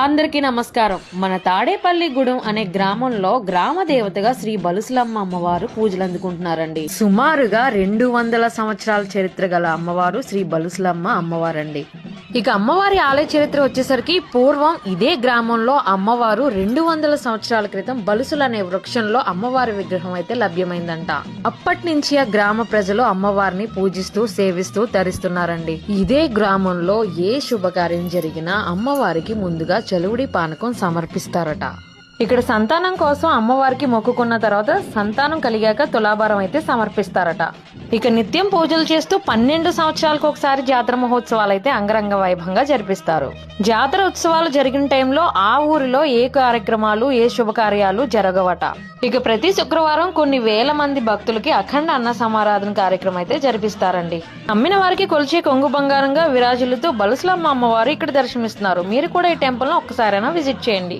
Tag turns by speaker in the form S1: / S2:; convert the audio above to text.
S1: అందరికీ నమస్కారం. మన తాడేపల్లిగూడెం అనే గ్రామంలో గ్రామ దేవతగా శ్రీ బలుసులమ్మ అమ్మవారు పూజలు అందుకుంటున్నారండి. సుమారుగా 200 సంవత్సరాల చరిత్ర గల అమ్మవారు శ్రీ బలుసులమ్మ అమ్మవారండి. ఇక అమ్మవారి ఆలయ చరిత్ర వచ్చేసరికి పూర్వం ఇదే గ్రామంలో అమ్మవారు 200 సంవత్సరాల క్రితం బలుసులు అనే వృక్షంలో అమ్మవారి విగ్రహం అయితే లభ్యమైందంట. అప్పటి నుంచి ఆ గ్రామ ప్రజలు అమ్మవారిని పూజిస్తూ సేవిస్తూ తరిస్తున్నారండి. ఇదే గ్రామంలో ఏ శుభకార్యం జరిగినా అమ్మవారికి ముందుగా చలువుడి పానకం సమర్పిస్తారట. ఇక్కడ సంతానం కోసం అమ్మవారికి మొక్కుకున్న తర్వాత సంతానం కలిగాక తులాభారం అయితే సమర్పిస్తారట. ఇక నిత్యం పూజలు చేస్తూ 12 సంవత్సరాలకు ఒకసారి జాతర మహోత్సవాలు అయితే అంగరంగ వైభవంగా జరిపిస్తారు. జాతర ఉత్సవాలు జరిగిన టైంలో ఆ ఊరిలో ఏ కార్యక్రమాలు ఏ శుభకార్యాలు జరగవట. ఇక ప్రతి శుక్రవారం కొన్ని వేల మంది భక్తులకి అఖండ అన్న సమారాధన కార్యక్రమం అయితే జరిపిస్తారండి. నమ్మిన వారికి కొలిచే కొంగు బంగారంగా విరాజులతో బలుసులమ్మ అమ్మవారు ఇక్కడ దర్శనమిస్తున్నారు. మీరు కూడా ఈ టెంపుల్ ను ఒక్కసారైనా విజిట్ చేయండి.